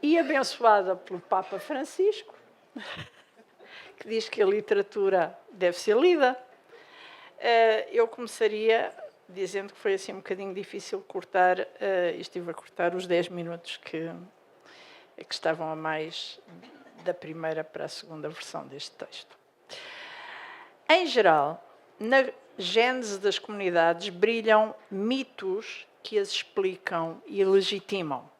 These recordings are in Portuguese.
E abençoada pelo Papa Francisco, que diz que a literatura deve ser lida, eu começaria dizendo que foi assim um bocadinho difícil cortar, e estive a cortar os 10 minutos que estavam a mais da primeira para a segunda versão deste texto. Em geral, na gênese das comunidades brilham mitos que as explicam e legitimam.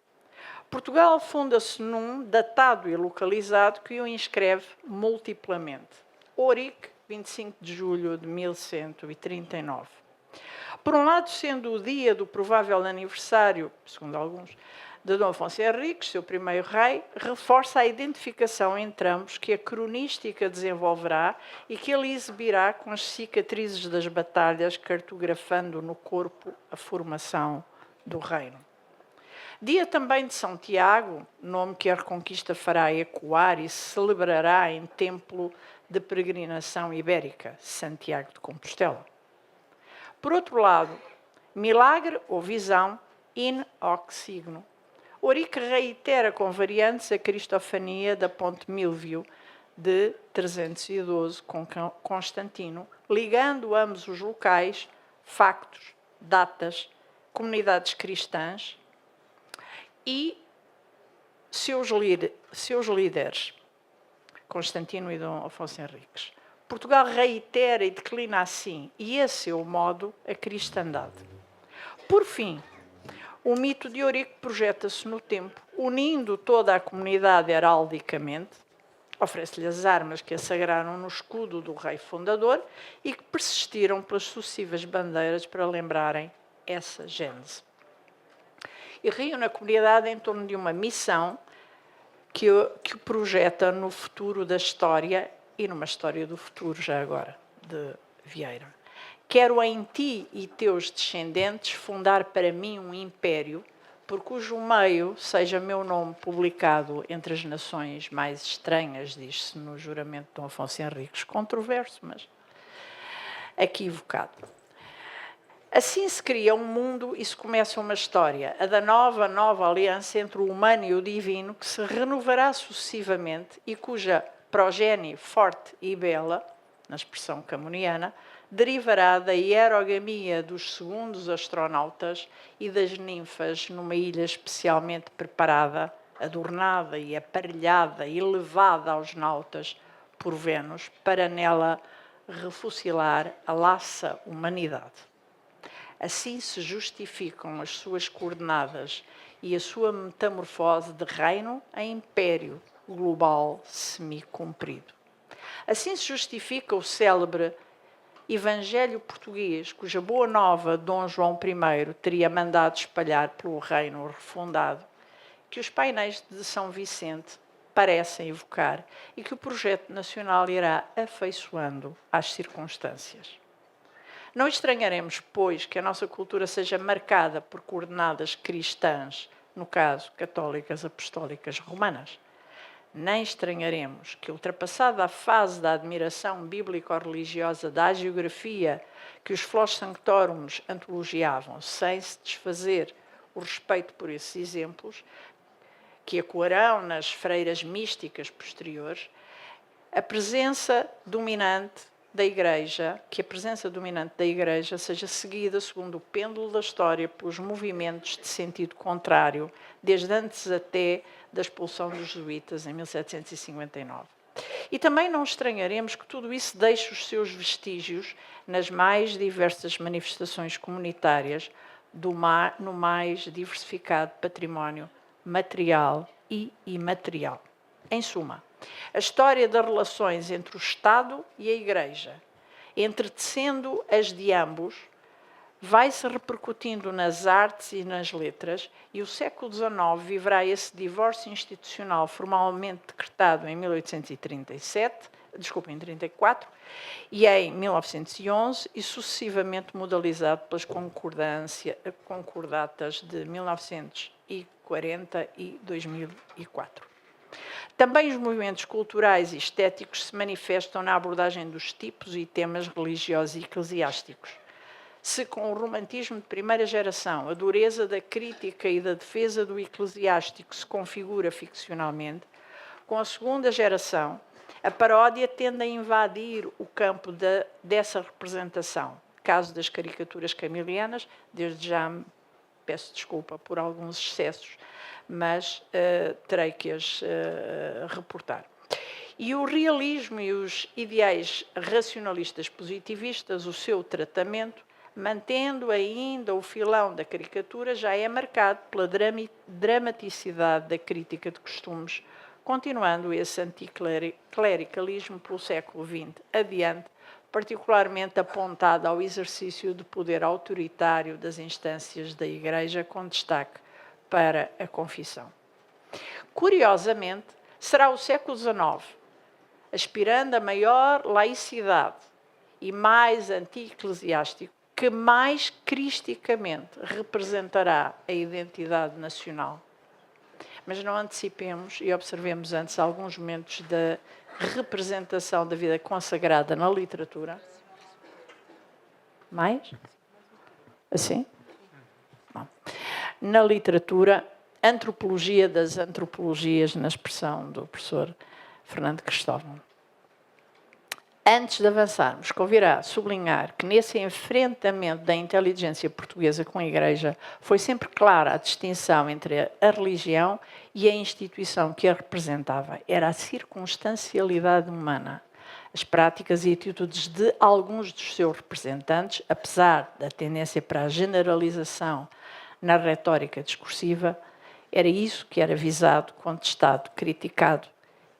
Portugal funda-se num datado e localizado que o inscreve multiplamente. Ourique, 25 de julho de 1139. Por um lado, sendo o dia do provável aniversário, segundo alguns, de Dom Afonso Henriques, seu primeiro rei, reforça a identificação entre ambos que a cronística desenvolverá e que ele exibirá com as cicatrizes das batalhas, cartografando no corpo a formação do reino. Dia também de São Tiago, nome que a Reconquista fará ecoar e se celebrará em templo de peregrinação ibérica, Santiago de Compostela. Por outro lado, milagre ou visão, in hoc signo. Ourique reitera com variantes a cristofania da Ponte Milvio de 312 com Constantino, ligando ambos os locais, factos, datas, comunidades cristãs e seus líderes, Constantino e Dom Afonso Henriques. Portugal reitera e declina assim, e a seu modo, a cristandade. Por fim, o mito de Ourique projeta-se no tempo, unindo toda a comunidade heraldicamente, oferece-lhe as armas que a sagraram no escudo do rei fundador e que persistiram pelas sucessivas bandeiras para lembrarem essa gênese. E reúne a comunidade em torno de uma missão que o projeta no futuro da história e numa história do futuro, já agora, de Vieira. Quero em ti e teus descendentes fundar para mim um império, por cujo meio seja meu nome publicado entre as nações mais estranhas, diz-se no juramento de Dom Afonso Henriques, controverso, mas equivocado. Assim se cria um mundo e se começa uma história, a da nova aliança entre o humano e o divino, que se renovará sucessivamente e cuja progenie forte e bela, na expressão camoniana, derivará da hierogamia dos segundos astronautas e das ninfas numa ilha especialmente preparada, adornada e aparelhada e levada aos nautas por Vênus, para nela refucilar a laça humanidade. Assim se justificam as suas coordenadas e a sua metamorfose de reino a império global semi-cumprido. Assim se justifica o célebre Evangelho português, cuja boa nova Dom João I teria mandado espalhar pelo reino refundado, que os painéis de São Vicente parecem evocar e que o projeto nacional irá afeiçoando às circunstâncias. Não estranharemos, pois, que a nossa cultura seja marcada por coordenadas cristãs, no caso, católicas, apostólicas, romanas. Nem estranharemos que, ultrapassada a fase da admiração bíblico-religiosa da hagiografia que os Flos Sanctorums antologiavam, sem se desfazer o respeito por esses exemplos, que ecoarão nas freiras místicas posteriores, que a presença dominante da Igreja seja seguida, segundo o pêndulo da história, pelos movimentos de sentido contrário, desde antes até da expulsão dos jesuítas em 1759. E também não estranharemos que tudo isso deixe os seus vestígios nas mais diversas manifestações comunitárias no mais diversificado património material e imaterial. Em suma, a história das relações entre o Estado e a Igreja, entretecendo as de ambos, vai-se repercutindo nas artes e nas letras, e o século XIX viverá esse divórcio institucional formalmente decretado em 1834 e em 1911 e sucessivamente modalizado pelas concordatas de 1940 e 2004. Também os movimentos culturais e estéticos se manifestam na abordagem dos tipos e temas religiosos e eclesiásticos. Se com o romantismo de primeira geração a dureza da crítica e da defesa do eclesiástico se configura ficcionalmente, com a segunda geração a paródia tende a invadir o campo dessa representação. Caso das caricaturas camilianas, desde já peço desculpa por alguns excessos, mas terei que as reportar. E o realismo e os ideais racionalistas positivistas, o seu tratamento, mantendo ainda o filão da caricatura, já é marcado pela dramaticidade da crítica de costumes, continuando esse anticlericalismo pelo século XX adiante, particularmente apontado ao exercício do poder autoritário das instâncias da Igreja, com destaque para a confissão. Curiosamente, será o século XIX, aspirando a maior laicidade e mais anti-eclesiástico, que mais cristicamente representará a identidade nacional. Mas não antecipemos e observemos antes alguns momentos da representação da vida consagrada na literatura. Mais? Assim? Bom. Na literatura, antropologia das antropologias, na expressão do professor Fernando Cristóvão. Antes de avançarmos, convirá sublinhar que nesse enfrentamento da inteligência portuguesa com a Igreja foi sempre clara a distinção entre a religião e a instituição que a representava. Era a circunstancialidade humana. As práticas e atitudes de alguns dos seus representantes, apesar da tendência para a generalização na retórica discursiva, era isso que era visado, contestado, criticado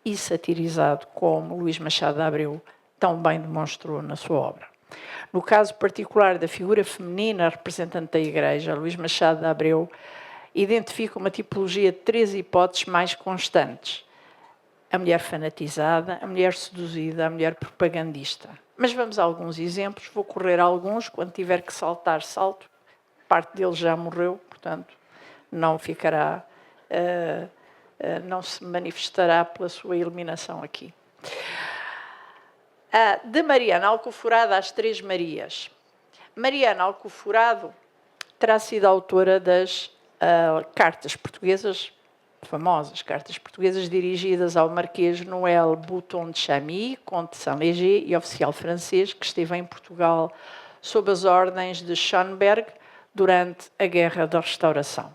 e satirizado, como Luís Machado de Abreu tão bem demonstrou na sua obra. No caso particular da figura feminina representante da Igreja, Luís Machado de Abreu identifica uma tipologia de 3 hipóteses mais constantes: a mulher fanatizada, a mulher seduzida, a mulher propagandista. Mas vamos a alguns exemplos, vou correr alguns, quando tiver que saltar, salto. Parte deles já morreu, portanto, não ficará, não se manifestará pela sua eliminação aqui. De Mariana Alcoforado às Três Marias. Mariana Alcoforado terá sido autora das cartas portuguesas, famosas cartas portuguesas, dirigidas ao Marquês Noël Bouton de Chamilly, conde de Saint-Léger e oficial francês, que esteve em Portugal sob as ordens de Schönberg durante a Guerra da Restauração.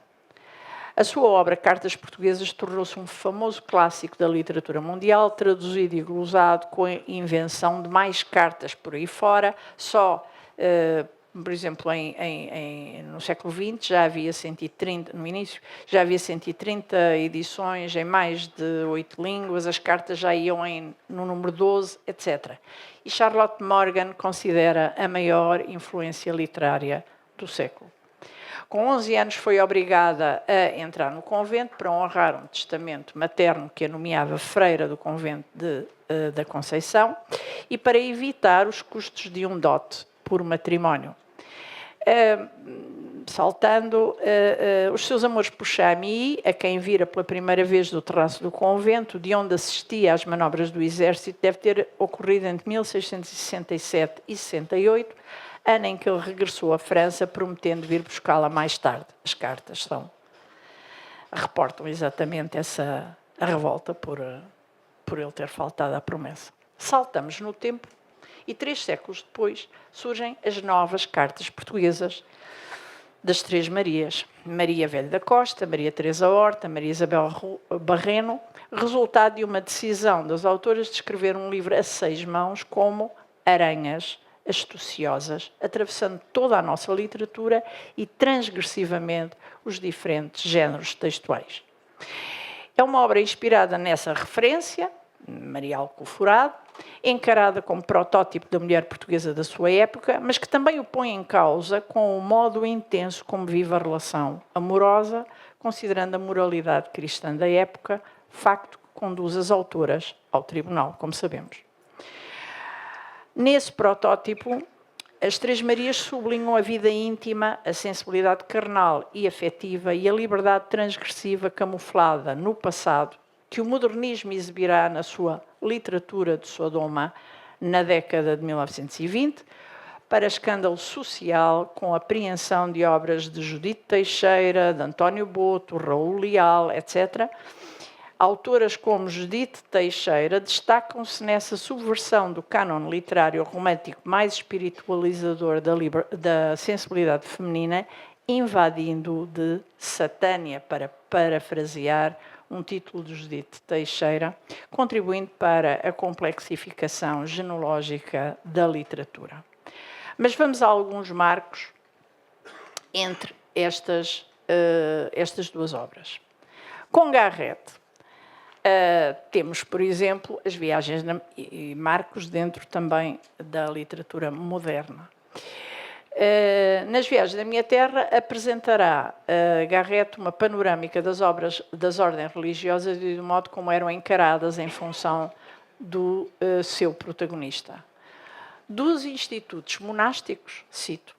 A sua obra Cartas Portuguesas tornou-se um famoso clássico da literatura mundial, traduzido e glosado com a invenção de mais cartas por aí fora. Só, por exemplo, no século XX já havia 130, no início, já havia 130 edições em mais de 8 línguas, as cartas já iam no número 12, etc. E Charlotte Morgan considera a maior influência literária do século. Com 11 anos foi obrigada a entrar no convento para honrar um testamento materno que a nomeava freira do convento da Conceição e para evitar os custos de um dote por matrimónio. Saltando os seus amores por Chamilly, a quem vira pela primeira vez do terraço do convento, de onde assistia às manobras do exército, deve ter ocorrido entre 1667 e 68, ano em que ele regressou à França, prometendo vir buscá-la mais tarde. As cartas reportam exatamente a revolta por ele ter faltado à promessa. Saltamos no tempo e 3 séculos depois surgem as novas cartas portuguesas das Três Marias. Maria Velho da Costa, Maria Teresa Horta, Maria Isabel Barreno, resultado de uma decisão das autoras de escrever um livro a 6 mãos como aranhas astuciosas, atravessando toda a nossa literatura e transgressivamente os diferentes géneros textuais. É uma obra inspirada nessa referência, Maria Alcoforado, encarada como protótipo da mulher portuguesa da sua época, mas que também o põe em causa com o modo intenso como vive a relação amorosa, considerando a moralidade cristã da época, facto que conduz as autoras ao tribunal, como sabemos. Nesse protótipo, as Três Marias sublinham a vida íntima, a sensibilidade carnal e afetiva e a liberdade transgressiva camuflada no passado, que o modernismo exibirá na sua literatura de Sodoma na década de 1920, para escândalo social com a apreensão de obras de Judite Teixeira, de António Boto, Raul Leal, etc. Autoras como Judite Teixeira destacam-se nessa subversão do cânon literário romântico mais espiritualizador da sensibilidade feminina, invadindo de Satânia, para parafrasear um título de Judite Teixeira, contribuindo para a complexificação genológica da literatura. Mas vamos a alguns marcos entre estas duas obras. Com Garrett, temos, por exemplo, as viagens e marcos dentro também da literatura moderna. Nas Viagens da Minha Terra apresentará Garrett uma panorâmica das obras das ordens religiosas e do modo como eram encaradas em função do seu protagonista. Dos institutos monásticos, cito,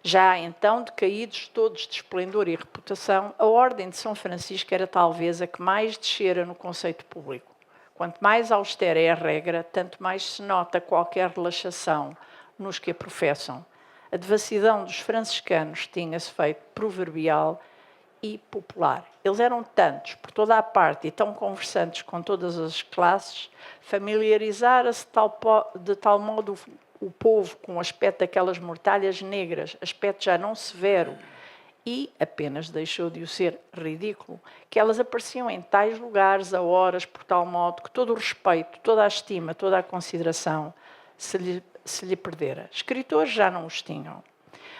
já então decaídos todos de esplendor e reputação, a Ordem de São Francisco era talvez a que mais descera no conceito público. Quanto mais austera é a regra, tanto mais se nota qualquer relaxação nos que a professam. A devassidão dos franciscanos tinha-se feito proverbial e popular. Eles eram tantos, por toda a parte, e tão conversantes com todas as classes, familiarizara-se de tal modo o povo com o aspecto daquelas mortalhas negras, aspecto já não severo, e apenas deixou de o ser ridículo, que elas apareciam em tais lugares, a horas, por tal modo que todo o respeito, toda a estima, toda a consideração se lhe perdera. Escritores já não os tinham.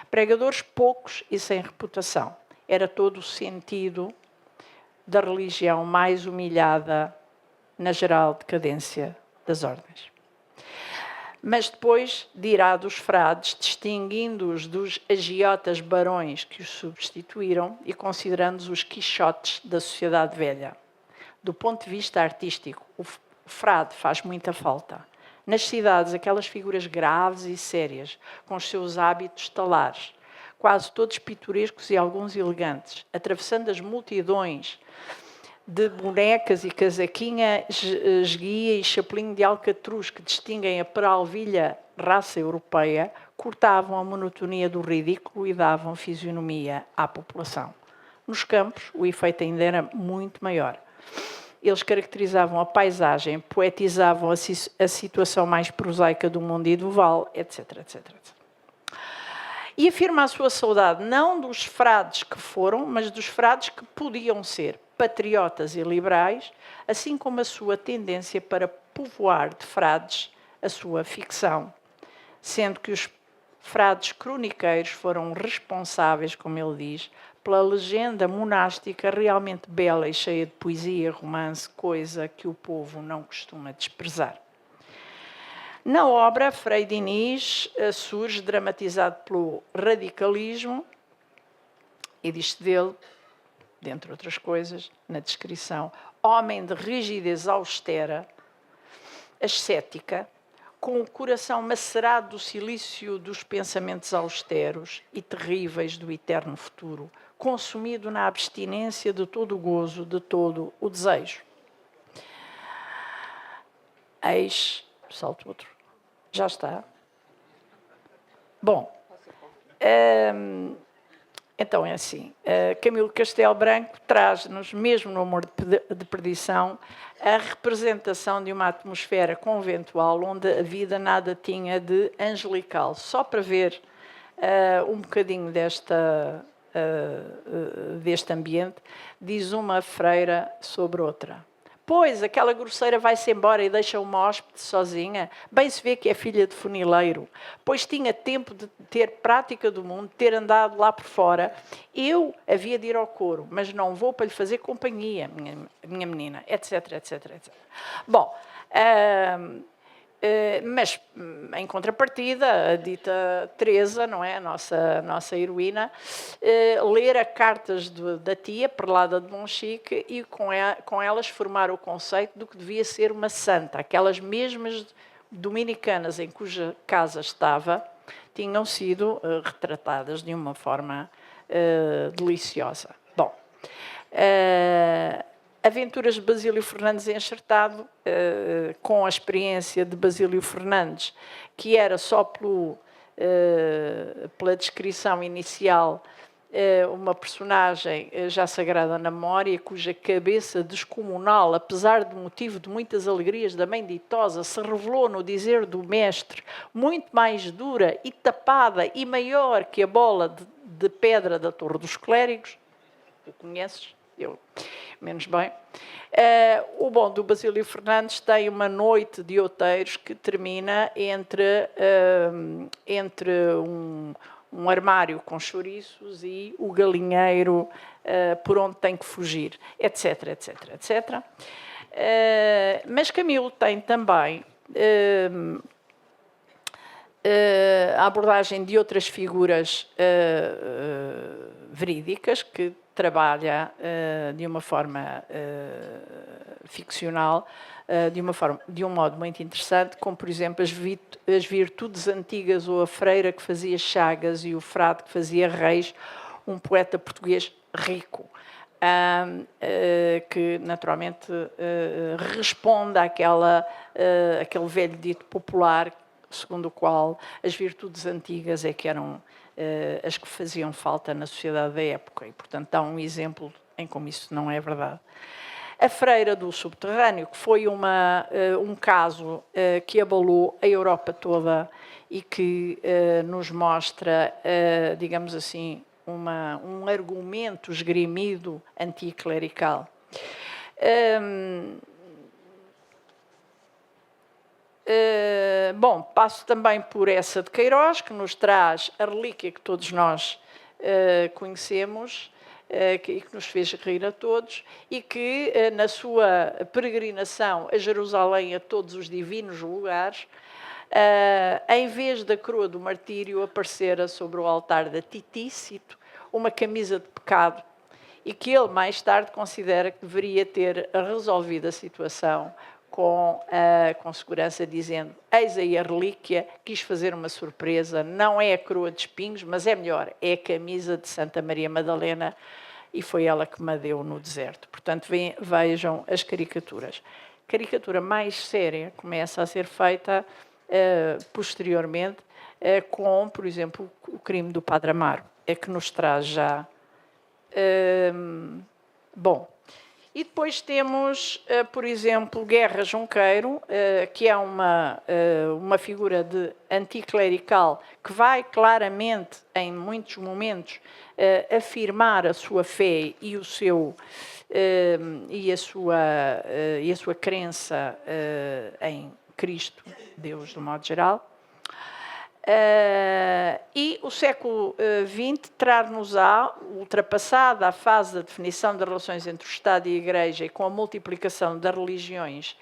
Pregadores poucos e sem reputação. Era todo o sentido da religião mais humilhada na geral decadência das ordens. Mas depois dirá dos frades, distinguindo-os dos agiotas barões que os substituíram e considerando-os os quixotes da sociedade velha. Do ponto de vista artístico, o frade faz muita falta. Nas cidades, aquelas figuras graves e sérias, com os seus hábitos talares, quase todos pitorescos e alguns elegantes, atravessando as multidões de bonecas e casaquinha, esguia e chapelinho de alcatruz que distinguem a peralvilha raça europeia, cortavam a monotonia do ridículo e davam fisionomia à população. Nos campos, o efeito ainda era muito maior. Eles caracterizavam a paisagem, poetizavam a situação mais prosaica do mundo medieval, etc, etc, etc. E afirma a sua saudade não dos frades que foram, mas dos frades que podiam ser, patriotas e liberais, assim como a sua tendência para povoar de frades a sua ficção, sendo que os frades croniqueiros foram responsáveis, como ele diz, pela legenda monástica realmente bela e cheia de poesia e romance, coisa que o povo não costuma desprezar. Na obra, Frei Diniz surge dramatizado pelo radicalismo, e diz-se dele, dentre outras coisas, na descrição, homem de rigidez austera, ascética, com o coração macerado do silício dos pensamentos austeros e terríveis do eterno futuro, consumido na abstinência de todo o gozo, de todo o desejo. Eis, salto outro, já está. Bom, então é assim, Camilo Castelo Branco traz-nos, mesmo no Amor de Perdição, a representação de uma atmosfera conventual onde a vida nada tinha de angelical. Só para ver um bocadinho deste ambiente, diz uma freira sobre outra. Pois, aquela grosseira vai-se embora e deixa uma hóspede sozinha. Bem se vê que é filha de funileiro. Pois tinha tempo de ter prática do mundo, ter andado lá por fora. Eu havia de ir ao coro, mas não vou para lhe fazer companhia, minha menina, etc, etc, etc. Bom, mas, em contrapartida, a dita Teresa, não é? A nossa heroína, ler cartas da tia, Perlada de Monchique, e com elas formar o conceito do que devia ser uma santa. Aquelas mesmas dominicanas em cuja casa estava, tinham sido retratadas de uma forma deliciosa. Bom, Aventuras de Basílio Fernandes enxertado, com a experiência de Basílio Fernandes, que era só pelo pela descrição inicial, uma personagem já sagrada na memória, cuja cabeça descomunal, apesar do motivo de muitas alegrias da mãe ditosa, se revelou no dizer do mestre, muito mais dura e tapada e maior que a bola de pedra da Torre dos Clérigos. Tu conheces? Eu menos bem. O bom do Basílio Fernandes tem uma noite de outeiros que termina entre um armário com chouriços e o galinheiro por onde tem que fugir, etc, etc, etc. Mas Camilo tem também a abordagem de outras figuras verídicas que trabalha de uma forma ficcional, de um modo muito interessante, como, por exemplo, as virtudes antigas, ou a freira que fazia chagas e o frade que fazia reis, um poeta português rico, que naturalmente responde àquele velho dito popular, segundo o qual as virtudes antigas é que eram as que faziam falta na sociedade da época, e, portanto, dá um exemplo em como isso não é verdade. A freira do subterrâneo, que foi um caso que abalou a Europa toda e que nos mostra, digamos assim, um argumento esgrimido anticlerical. Bom, passo também por essa de Queiroz, que nos traz a relíquia que todos nós conhecemos, que nos fez rir a todos, e que, na sua peregrinação a Jerusalém, a todos os divinos lugares, em vez da coroa do martírio, aparecera sobre o altar da Titi, cito, uma camisa de pecado, e que ele, mais tarde, considera que deveria ter resolvido a situação com segurança, dizendo: eis aí a relíquia, quis fazer uma surpresa, não é a coroa de espinhos, mas é melhor, é a camisa de Santa Maria Madalena, e foi ela que me deu no deserto. Portanto, vejam as caricaturas. A caricatura mais séria começa a ser feita posteriormente com, por exemplo, o crime do Padre Amaro, que nos traz já... bom, e depois temos, por exemplo, Guerra Junqueiro, que é uma figura de anticlerical que vai claramente, em muitos momentos, afirmar a sua fé e a sua crença em Cristo, Deus, de modo geral. E o século XX traz-nos-á, ultrapassada a fase da definição das relações entre o Estado e a Igreja, e com a multiplicação das religiões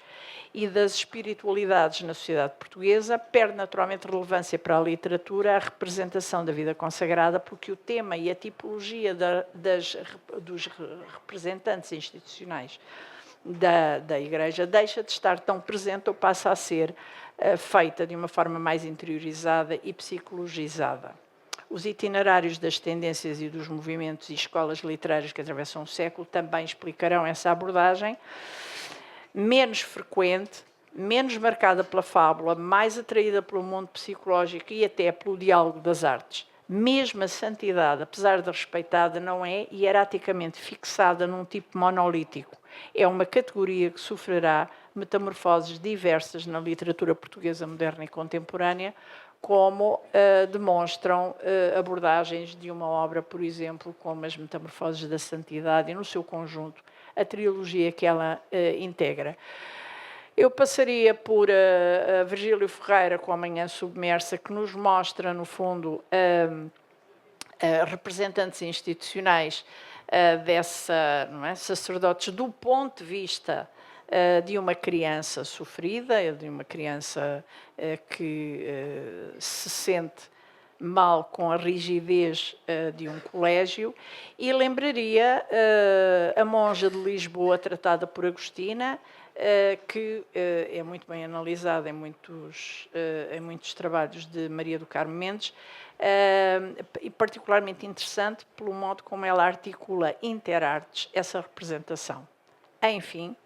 e das espiritualidades na sociedade portuguesa, perde naturalmente relevância para a literatura a representação da vida consagrada, porque o tema e a tipologia dos representantes institucionais da Igreja deixa de estar tão presente, ou passa a ser feita de uma forma mais interiorizada e psicologizada. Os itinerários das tendências e dos movimentos e escolas literárias que atravessam o século também explicarão essa abordagem, menos frequente, menos marcada pela fábula, mais atraída pelo mundo psicológico e até pelo diálogo das artes. Mesmo a santidade, apesar de respeitada, não é hierarquicamente fixada num tipo monolítico. É uma categoria que sofrerá metamorfoses diversas na literatura portuguesa moderna e contemporânea, como demonstram abordagens de uma obra, por exemplo, como as Metamorfoses da Santidade, e no seu conjunto a trilogia que ela integra. Eu passaria por Virgílio Ferreira com A Manhã Submersa, que nos mostra, no fundo, representantes institucionais sacerdotes do ponto de vista de uma criança sofrida, de uma criança que se sente mal com a rigidez de um colégio, e lembraria a monja de Lisboa, tratada por Agostina, que é muito bem analisada em muitos trabalhos de Maria do Carmo Mendes, e particularmente interessante pelo modo como ela articula interartes essa representação. Enfim,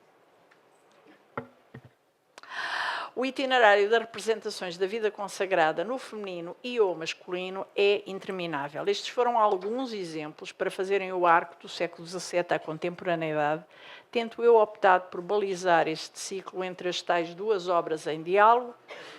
O itinerário das representações da vida consagrada no feminino e ou masculino é interminável. Estes foram alguns exemplos para fazerem o arco do século XVII à contemporaneidade, tendo eu optado por balizar este ciclo entre as tais duas obras em diálogo,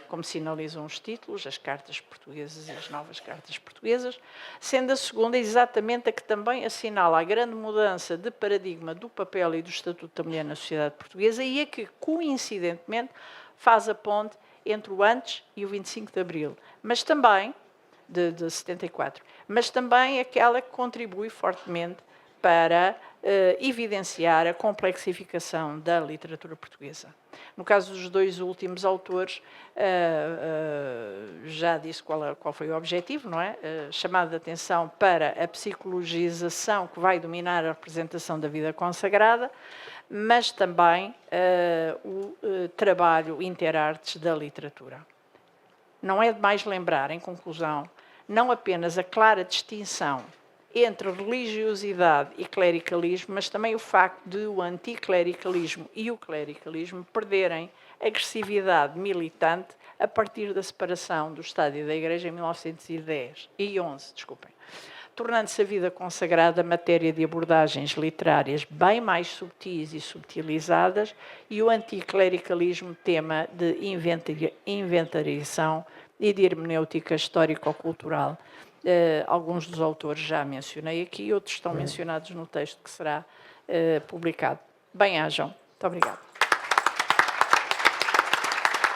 como sinalizam os títulos, as cartas portuguesas e as novas cartas portuguesas, sendo a segunda exatamente a que também assinala a grande mudança de paradigma do papel e do estatuto da mulher na sociedade portuguesa e a que, coincidentemente, faz a ponte entre o antes e o 25 de Abril, mas também, de 74, mas também aquela que contribui fortemente para evidenciar a complexificação da literatura portuguesa. No caso dos dois últimos autores, já disse qual foi o objetivo, não é? Chamado de atenção para a psicologização que vai dominar a representação da vida consagrada, mas também o trabalho interartes da literatura. Não é demais lembrar, em conclusão, não apenas a clara distinção entre religiosidade e clericalismo, mas também o facto de o anticlericalismo e o clericalismo perderem agressividade militante a partir da separação do Estado e da Igreja em 1911, tornando-se a vida consagrada matéria de abordagens literárias bem mais subtis e subtilizadas e o anticlericalismo tema de inventariação e de hermenêutica histórico-cultural. Alguns dos autores já mencionei aqui, outros estão mencionados no texto que será publicado. Bem-ajam. Muito obrigada.